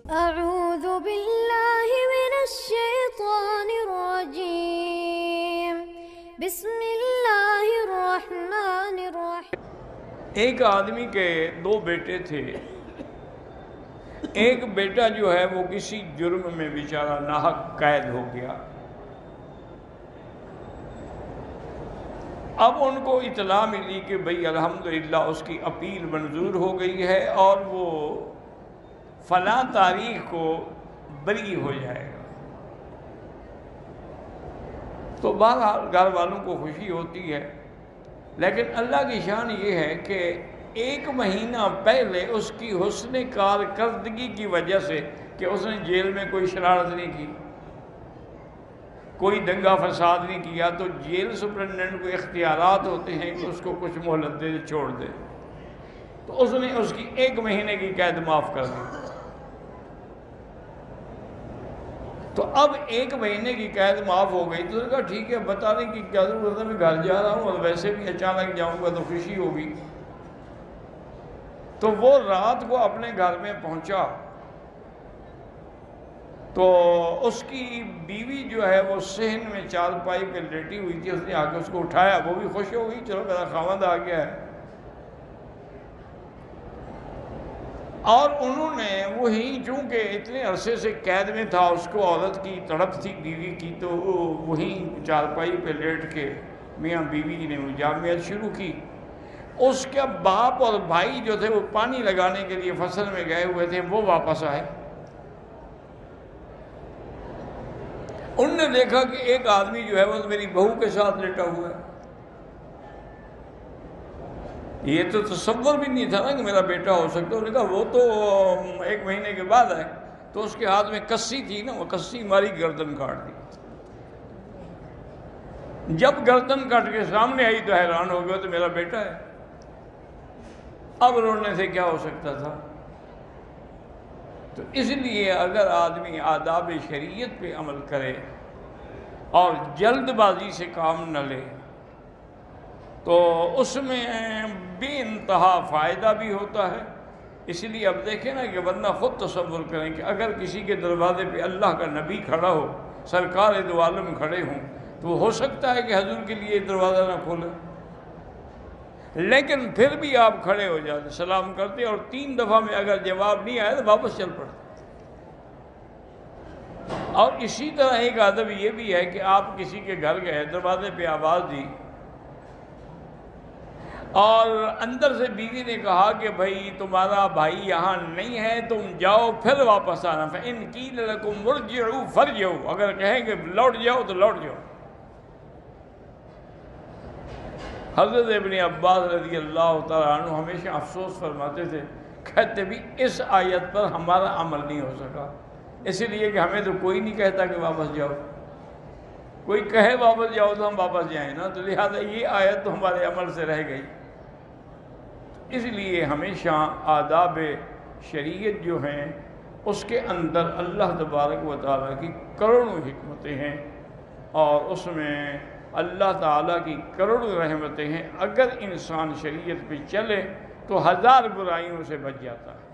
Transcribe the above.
اعوذ باللہ من الشیطان الرجیم بسم اللہ الرحمن الرحیم۔ ایک آدمی کے دو بیٹے تھے۔ ایک بیٹا جو ہے وہ کسی جرم میں بیچارہ ناحق قید ہو گیا۔ اب ان کو اطلاع ملی کہ بھئی الحمدللہ اس کی اپیل منظور ہو گئی ہے اور وہ فلاں تاریخ کو بری ہو جائے گا۔ تو بہرحال گھر والوں کو خوشی ہوتی ہے، لیکن اللہ کی شان یہ ہے کہ ایک مہینہ پہلے اس کی حسن کارکردگی کی وجہ سے کہ اس نے جیل میں کوئی شرارت نہیں کی، کوئی دنگا فساد نہیں کیا، تو جیل سپرنٹنڈنٹ کو اختیارات ہوتے ہیں کہ اس کو کچھ مہلت دے چھوڑ دے، تو اس نے اس کی ایک مہینے کی قید معاف کر دی۔ تو اب ایک مہینے کی قید معاف ہو گئی، تو اس نے کہا ٹھیک ہے، بتانے کی کیا ضرورت ہے، میں گھر جا رہا ہوں اور ویسے بھی اچانک جاؤں گا تو خوشی ہوگی۔ تو وہ رات کو اپنے گھر میں پہنچا تو اس کی بیوی جو ہے وہ صحن میں چارپائی پہ لیٹی ہوئی تھی، اس نے آ کے اس کو اٹھایا، وہ بھی خوش ہو گئی، چلو میرا خاوند آ گیا ہے۔ اور انہوں نے وہی، چونکہ اتنے عرصے سے قید میں تھا، اس کو عورت کی تڑپ تھی بیوی کی، تو وہی چارپائی پہ لیٹ کے میاں بیوی نے مجامعت شروع کی۔ اس کے باپ اور بھائی جو تھے وہ پانی لگانے کے لیے فصل میں گئے ہوئے تھے، وہ واپس آئے۔ انہوں نے دیکھا کہ ایک آدمی جو ہے وہ میری بہو کے ساتھ لیٹا ہوا ہے۔ یہ تو تصور بھی نہیں تھا نا کہ میرا بیٹا ہو سکتا۔ انہوں نے کہا وہ تو ایک مہینے کے بعد آئے، تو اس کے ہاتھ میں کسی تھی نا، وہ کسی ماری گردن کاٹ دی۔ جب گردن کاٹ کے سامنے آئی تو حیران ہو گیا، تو میرا بیٹا ہے۔ اب رونے سے کیا ہو سکتا تھا؟ تو اس لیے اگر آدمی آداب شریعت پہ عمل کرے اور جلد بازی سے کام نہ لے تو اس میں بے انتہا فائدہ بھی ہوتا ہے۔ اس لیے اب دیکھیں نا کہ ورنہ خود تصور کریں کہ اگر کسی کے دروازے پہ اللہ کا نبی کھڑا ہو، سرکار دو عالم کھڑے ہوں، تو ہو سکتا ہے کہ حضور کے لیے دروازہ نہ کھولے، لیکن پھر بھی آپ کھڑے ہو جاتے، سلام کرتے، اور 3 دفعہ میں اگر جواب نہیں آیا تو واپس چل پڑتے۔ اور اسی طرح ایک ادب یہ بھی ہے کہ آپ کسی کے گھر گئے، دروازے پہ آواز دی اور اندر سے بیوی نے کہا کہ بھئی تمہارا بھائی یہاں نہیں ہے، تم جاؤ پھر واپس آنا۔ فَإِن قِيلَ لَكُمْ ارْجِعُوا فَارْجِعُوا، اگر کہیں کہ لوٹ جاؤ تو لوٹ جاؤ۔ حضرت ابن عباس رضی اللہ تعالیٰ عنہ ہمیشہ افسوس فرماتے تھے، کہتے بھی اس آیت پر ہمارا عمل نہیں ہو سکا، اس لیے کہ ہمیں تو کوئی نہیں کہتا کہ واپس جاؤ، کوئی کہے واپس جاؤ تو ہم واپس جائیں نا، تو لہذا یہ آیت تو ہمارے عمل سے رہ گئی۔ اس لیے ہمیشہ آداب شریعت جو ہیں اس کے اندر اللہ تبارک و تعالیٰ کی کروڑوں حکمتیں ہیں، اور اس میں اللہ تعالیٰ کی کروڑوں رحمتیں ہیں۔ اگر انسان شریعت پہ چلے تو 1000 برائیوں سے بچ جاتا ہے۔